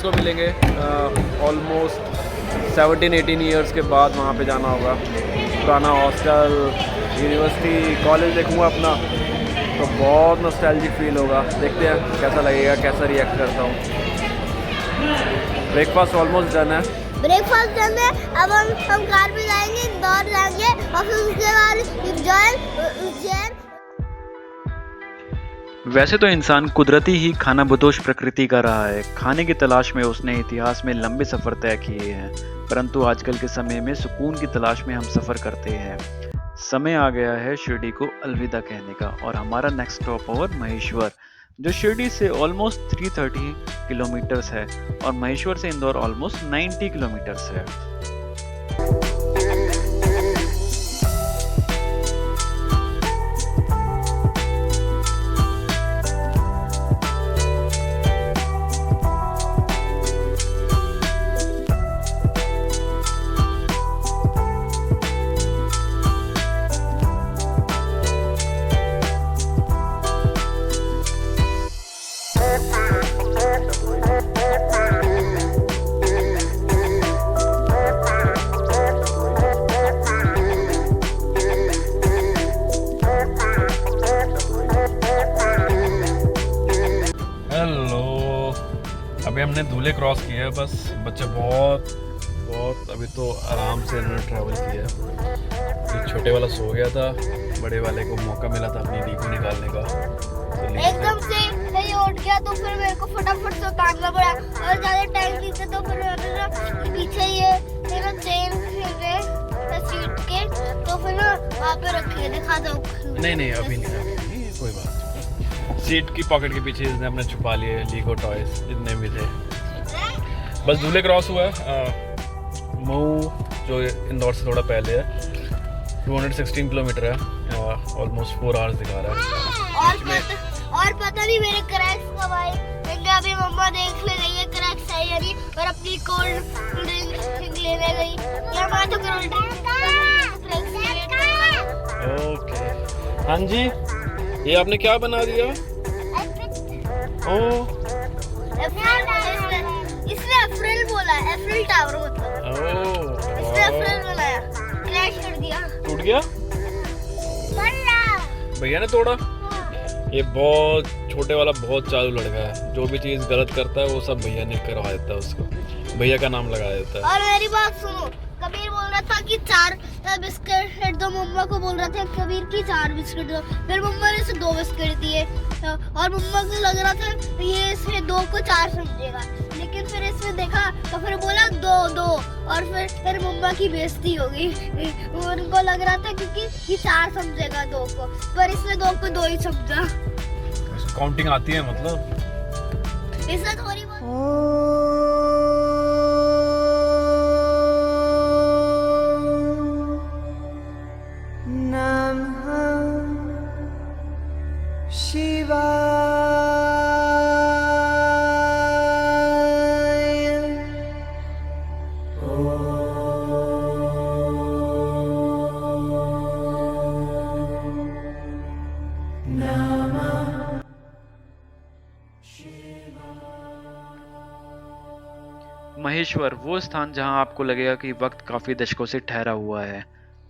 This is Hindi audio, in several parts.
को मिलेंगे ऑलमोस्ट 17-18 ईयर्स के बाद वहाँ पे जाना होगा। पुराना हॉस्टल, यूनिवर्सिटी, कॉलेज देखूँगा अपना, तो बहुत नॉस्टैल्जिक फील होगा। देखते हैं कैसा लगेगा, कैसा रिएक्ट करता हूँ। ब्रेकफास्ट ऑलमोस्ट डन है। ब्रेकफास्ट डन है। अब हम कार पे जाएंगे, इंदौर जाएंगे और फिर उसके बाद उज्जैन। वैसे तो इंसान कुदरती ही खानाबदोश प्रकृति का रहा है। खाने की तलाश में उसने इतिहास में लंबे सफ़र तय किए हैं, परंतु आजकल के समय में सुकून की तलाश में हम सफ़र करते हैं। समय आ गया है शिरडी को अलविदा कहने का, और हमारा नेक्स्ट स्टॉप ओवर महेश्वर, जो शिरडी से ऑलमोस्ट 330 किलोमीटर्स है और महेश्वर से इंदौर ऑलमोस्ट 90 किलोमीटर्स है। अभी हमने धूले क्रॉस किया है, बस बच्चे बहुत अभी तो आराम से इन्होंने ट्रैवल किया है। ये छोटे वाला सो गया था, बड़े वाले को मौका मिला था अपनी लीको निकालने का, तो एकदम से ये उठ गया तो फिर मेरे को फटाफट से उतारना पड़ा और ज़्यादा टाइम नहीं था, तो फिर मैंने ना पीछे ये ना चेन सीट के, तो फिर ना वहाँ पे रखे, दिखा दो। नहीं अभी नहीं, कोई बात नहीं। सीट की पॉकेट के पीछे इसने अपने छुपा लिए लीगो टॉयज जितने भी थे। बस धूले क्रॉस हुआ है। मऊ जो इंदौर से थोड़ा पहले है, 216 किलोमीटर है, ऑलमोस्ट 4 आवर्स दिखा रहा है। और पता नहीं मेरे क्रैक्स कब आए, क्योंकि अभी मम्मा देख ले गई है क्रैक्स है या नहीं, और अपनी कोल्ड ड्रिंक लेने गई। या मैं तो ओके, हाँ जी, ये आपने क्या बना दिया? इसने अप्रैल बोला, अप्रैल टावर मतलब। इसने अप्रैल बनाया, क्रैश कर दिया, टूट गया। भैया ने तोड़ा। ये बहुत छोटे वाला बहुत चालू लड़का है, जो भी चीज गलत करता है वो सब भैया ने करवा देता है उसको, भैया का नाम लगा देता है। और मेरी बात सुनो, कबीर बोल रहा था कि 4 बिस्किट दो, मम्मा को बोल रहा था कबीर की 4 बिस्किट दो, फिर मम्मा ने इसे 2 बिस्किट दिए, और मम्मा को लग रहा था ये इसने 2 को 4 समझेगा, लेकिन फिर इसने देखा तो फिर बोला 2 और फिर मम्मा की बेइज्जती हो गई। उनको लग रहा था क्योंकि ये 4 समझेगा 2 को, पर इसने 2 को 2 ही समझा। काउंटिंग आती है मतलब, इसने थोड़ी बहुत महेश्वर वो स्थान जहां आपको लगेगा कि वक्त काफी दशकों से ठहरा हुआ है,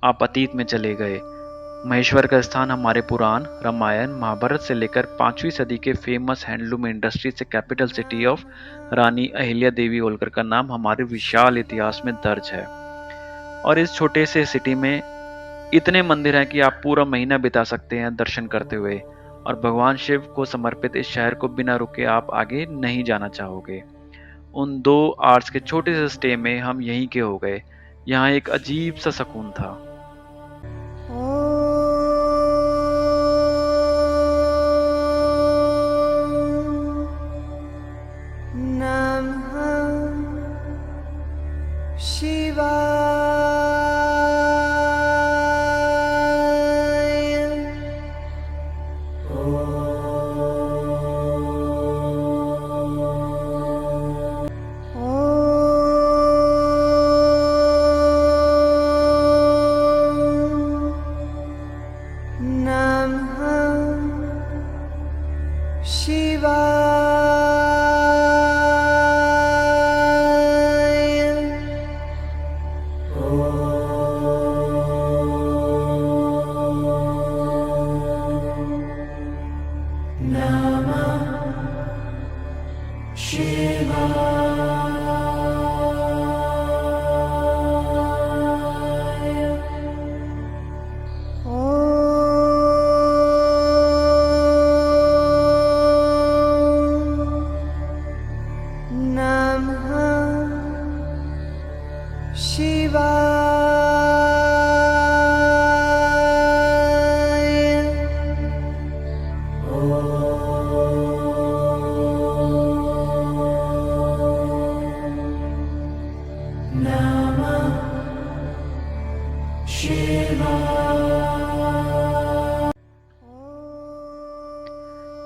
आप अतीत में चले गए। महेश्वर का स्थान हमारे पुराण, रामायण, महाभारत से लेकर 5वीं सदी के फेमस हैंडलूम इंडस्ट्री से कैपिटल सिटी ऑफ रानी अहिल्या देवी होलकर का नाम हमारे विशाल इतिहास में दर्ज है। और इस छोटे से सिटी में इतने मंदिर हैं कि आप पूरा महीना बिता सकते हैं दर्शन करते हुए, और भगवान शिव को समर्पित इस शहर को बिना रुके आप आगे नहीं जाना चाहोगे। उन 2 आवर्स के छोटे से स्टे में हम यहीं के हो गए। यहाँ एक अजीब सा सुकून था।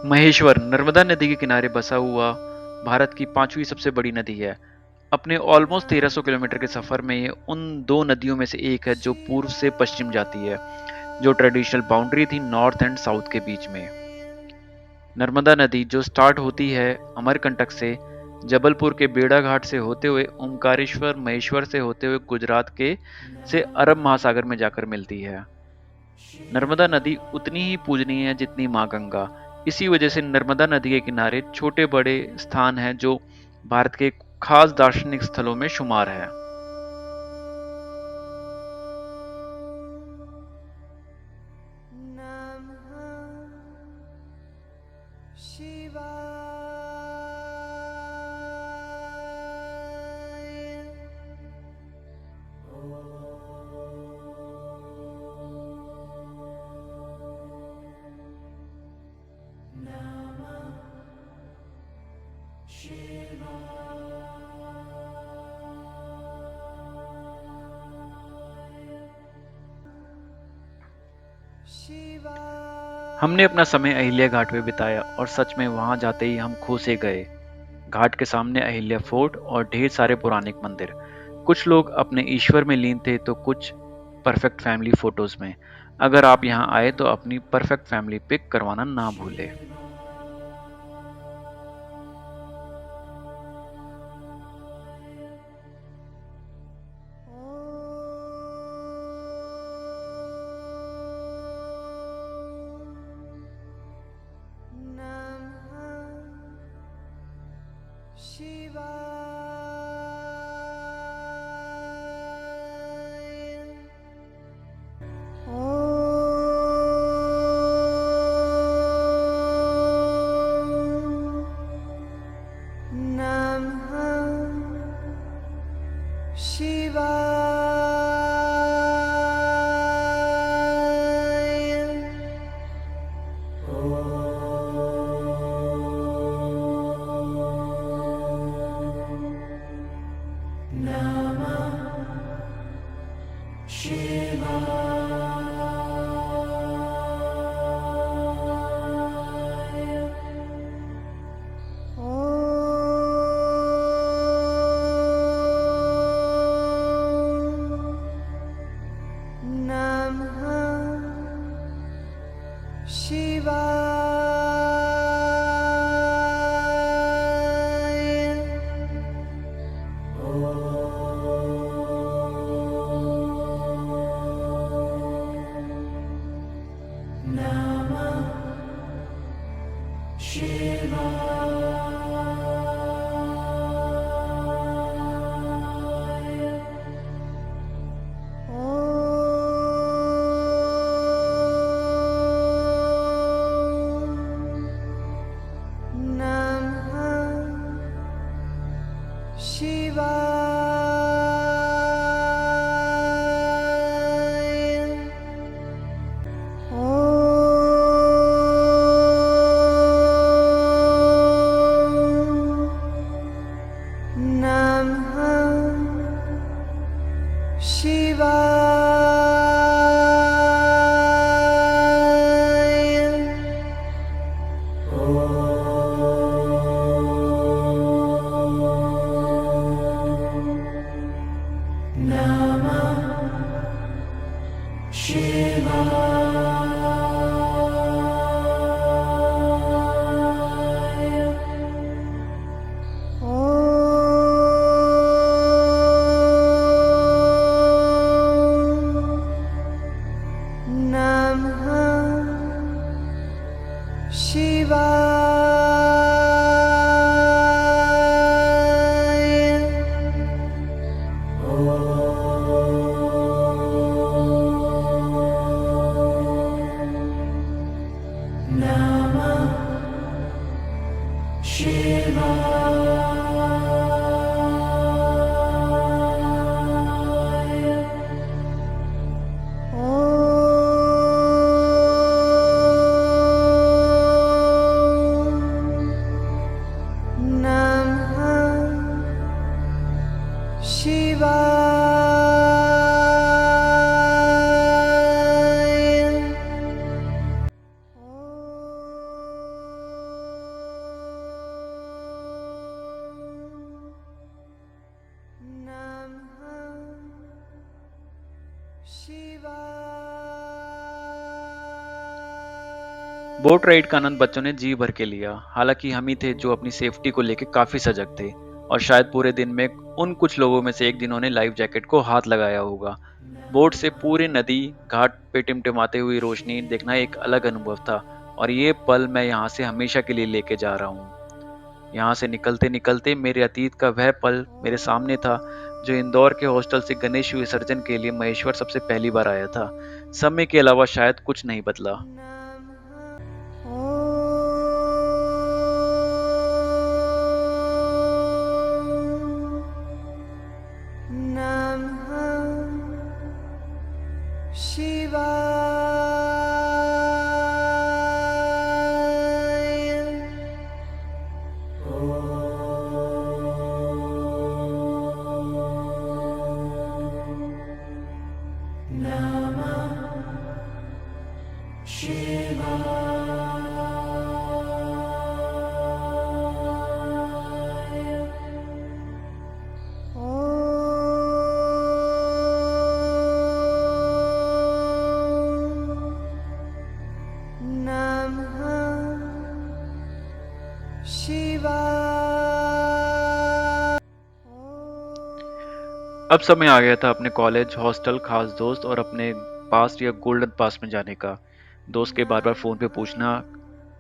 महेश्वर नर्मदा नदी के किनारे बसा हुआ भारत की पांचवी सबसे बड़ी नदी है। अपने ऑलमोस्ट 1300 किलोमीटर के सफर में ये उन दो नदियों में से एक है जो पूर्व से पश्चिम जाती है, जो ट्रेडिशनल बाउंड्री थी नॉर्थ एंड साउथ के बीच में। नर्मदा नदी जो स्टार्ट होती है अमरकंटक से, जबलपुर के बेड़ा घाट से होते हुए ओमकारेश्वर महेश्वर से होते हुए गुजरात के से अरब महासागर में जाकर मिलती है। नर्मदा नदी उतनी ही पूजनीय है जितनी माँ गंगा। इसी वजह से नर्मदा नदी के किनारे छोटे बड़े स्थान हैं जो भारत के खास दार्शनिक स्थलों में शुमार है। हमने अपना समय अहिल्या घाट में बिताया और सच में वहां जाते ही हम खो से गए। घाट के सामने अहिल्या फोर्ट और ढेर सारे पौराणिक मंदिर। कुछ लोग अपने ईश्वर में लीन थे तो कुछ परफेक्ट फैमिली फोटोज में। अगर आप यहाँ आए तो अपनी परफेक्ट फैमिली पिक करवाना ना भूले। बोट राइड का आनंद बच्चों ने जी भर के लिया। हालांकि हम ही थे जो अपनी सेफ्टी को लेकर काफी सजग थे और शायद पूरे दिन में उन कुछ लोगों में से एक जिन्होंने लाइफ जैकेट को हाथ लगाया होगा। बोट से पूरी नदी घाट पे टिमटिमाते हुई रोशनी देखना एक अलग अनुभव था और ये पल मैं यहाँ से हमेशा के लिए लेके जा रहा हूँ। यहाँ से निकलते निकलते मेरे अतीत का वह पल मेरे सामने था जो इंदौर के हॉस्टल से गणेश विसर्जन के लिए महेश्वर सबसे पहली बार आया था। समय के अलावा शायद कुछ नहीं बदला। अब समय आ गया था अपने कॉलेज, हॉस्टल, खास दोस्त और अपने पास या गोल्डन पास में जाने का। दोस्त के बार बार फ़ोन पे पूछना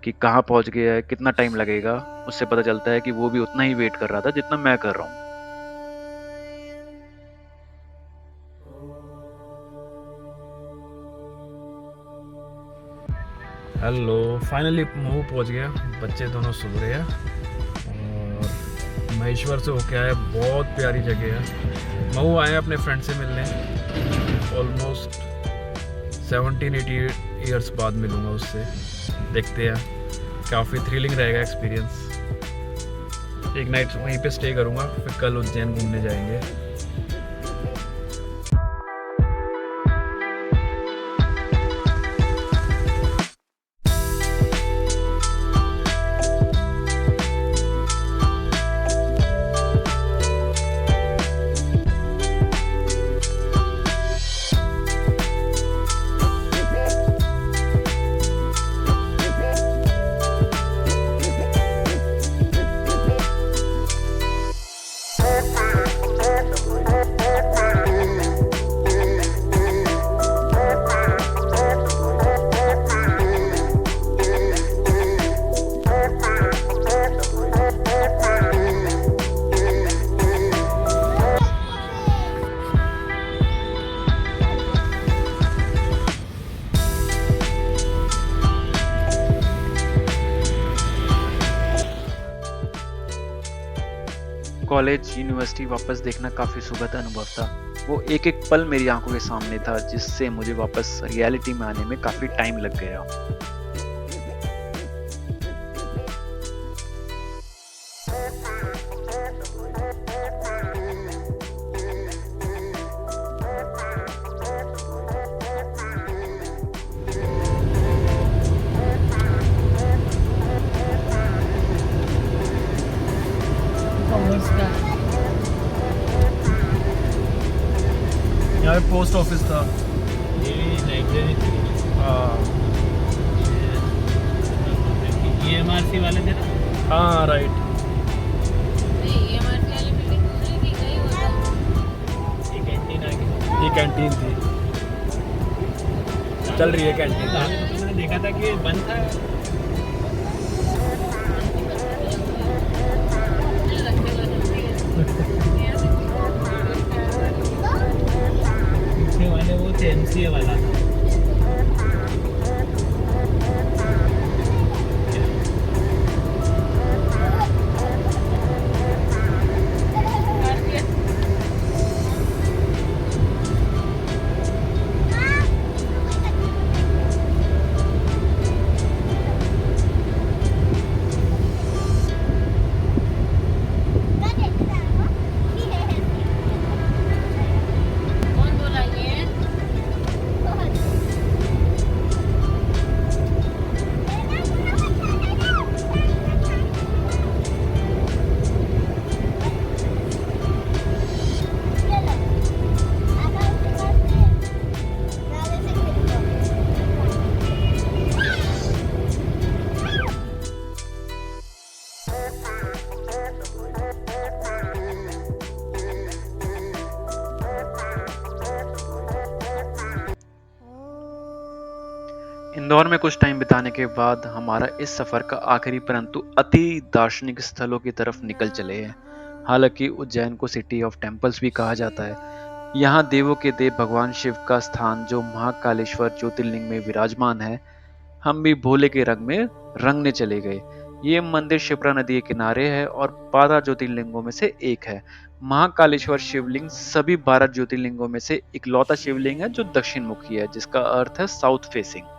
कि कहाँ पहुँच गया है, कितना टाइम लगेगा, उससे पता चलता है कि वो भी उतना ही वेट कर रहा था जितना मैं कर रहा हूँ। हेलो, फाइनली महू पहुंच गया। बच्चे दोनों सो रहे हैं और महेश्वर से होके आए। बहुत प्यारी जगह है। महू आए अपने फ्रेंड से मिलने। ऑलमोस्ट 17-18 ईयर्स बाद मिलूँगा उससे। देखते हैं, काफ़ी थ्रिलिंग रहेगा एक्सपीरियंस। एक नाइट वहीं पे स्टे करूँगा, फिर कल उज्जैन घूमने जाएंगे। कॉलेज, यूनिवर्सिटी वापस देखना काफ़ी सुखद अनुभव था। वो एक एक पल मेरी आंखों के सामने था जिससे मुझे वापस रियलिटी में आने में काफ़ी टाइम लग गया। यहाँ पे पोस्ट ऑफिस था। ये लाइब्रेरी थी। EMRC वाले थे ना? हाँ राइट। ये कैंटीन आ गई। ये कैंटीन थी, चल रही है कैंटीन। मैंने देखा था कि बंद था। पीछे वाले वो थे, MCA वाला था। इंदौर में कुछ टाइम बिताने के बाद हमारा इस सफ़र का आखिरी परंतु अति दार्शनिक स्थलों की तरफ निकल चले हैं। हालांकि उज्जैन को सिटी ऑफ टेम्पल्स भी कहा जाता है। यहाँ देवों के देव भगवान शिव का स्थान जो महाकालेश्वर ज्योतिर्लिंग में विराजमान है, हम भी भोले के रंग में रंगने चले गए। ये मंदिर शिप्रा नदी के किनारे है और 12 ज्योतिर्लिंगों में से एक है। महाकालेश्वर शिवलिंग सभी 12 ज्योतिर्लिंगों में से इकलौता शिवलिंग है जो दक्षिण मुखी है, जिसका अर्थ है साउथ फेसिंग।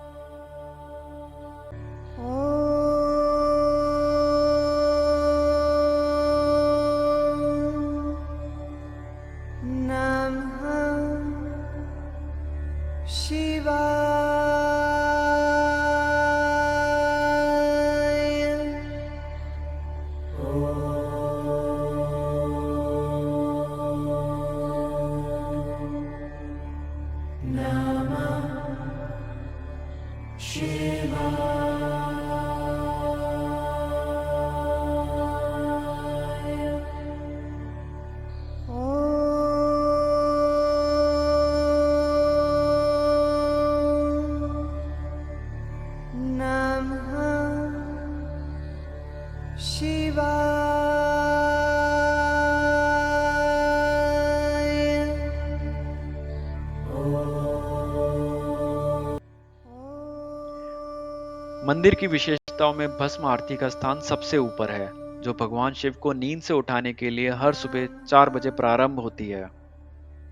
मंदिर की विशेषताओं में भस्म आरती का स्थान सबसे ऊपर है, जो भगवान शिव को नींद से उठाने के लिए हर सुबह 4 बजे प्रारंभ होती है।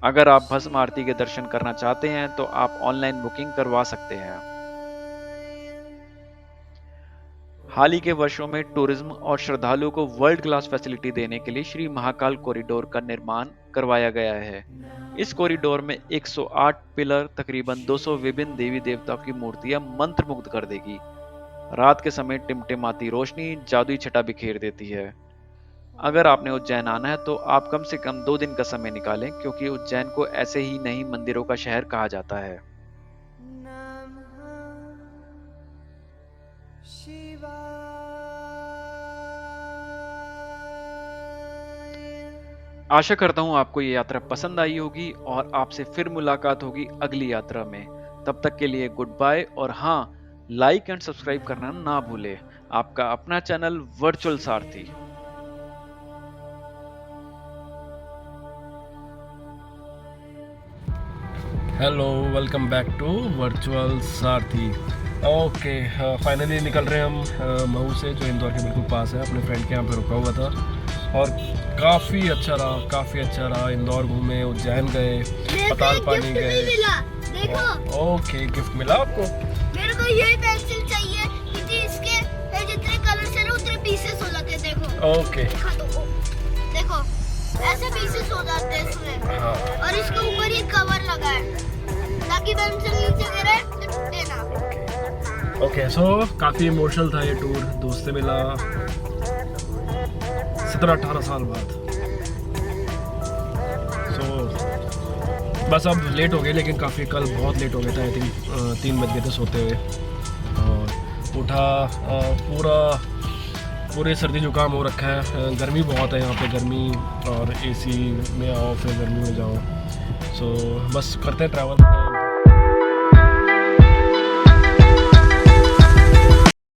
अगर आप भस्म आरती के दर्शन करना चाहते हैं तो आप ऑनलाइन बुकिंग करवा सकते हैं। हाल ही के वर्षों में टूरिज्म और श्रद्धालुओं को वर्ल्ड क्लास फैसिलिटी देने के लिए श्री महाकाल कॉरिडोर का निर्माण करवाया गया है। इस कॉरिडोर में 108 पिलर तकरीबन 200 विभिन्न देवी देवताओं की मूर्तियां मंत्रमुग्ध कर देगी। रात के समय टिमटिमाती रोशनी जादुई छटा बिखेर देती है। अगर आपने उज्जैन आना है तो आप कम से कम 2 दिन का समय निकालें, क्योंकि उज्जैन को ऐसे ही नहीं मंदिरों का शहर कहा जाता है। आशा करता हूँ आपको ये यात्रा पसंद आई होगी और आपसे फिर मुलाकात होगी अगली यात्रा में। तब तक के लिए गुड बाय, और हाँ, लाइक एंड सब्सक्राइब करना ना भूले। आपका अपना channel virtual Sarathi. Hello, welcome back to virtual Sarathi. Okay, finally निकल रहे हैं हम मऊ से, जो इंदौर के बिल्कुल पास है। अपने फ्रेंड के यहाँ पे रुका हुआ था और काफ़ी अच्छा रहा। इंदौर घूमे, उज्जैन गए, पताल पानी गए। देखो, ओके, गिफ्ट मिला आपको? मेरे को ये पेंसिल चाहिए क्योंकि इसके जितने कलर्स हैं उतने पीसेस हो जाते हैं। देखो, ओके, देखो ऐसे पीसेस हो जाते हैं इसमें। हाँ। और इसके ऊपर ये कवर लगा है ताकि पेंसिल नीचे गिरे तो टूटे ना। ओके, सो काफ़ी इमोशनल था ये टूर। दोस्त से मिला 17-18 साल बाद। बस अब लेट हो गए, लेकिन काफ़ी कल बहुत लेट हो गया था। आई थिंक 3 बज गए थे सोते हुए, और उठा पूरे सर्दी जुकाम हो रखा है। गर्मी बहुत है यहाँ पे, गर्मी, और एसी में आओ फिर गर्मी में जाओ। सो बस करते हैं ट्रैवल।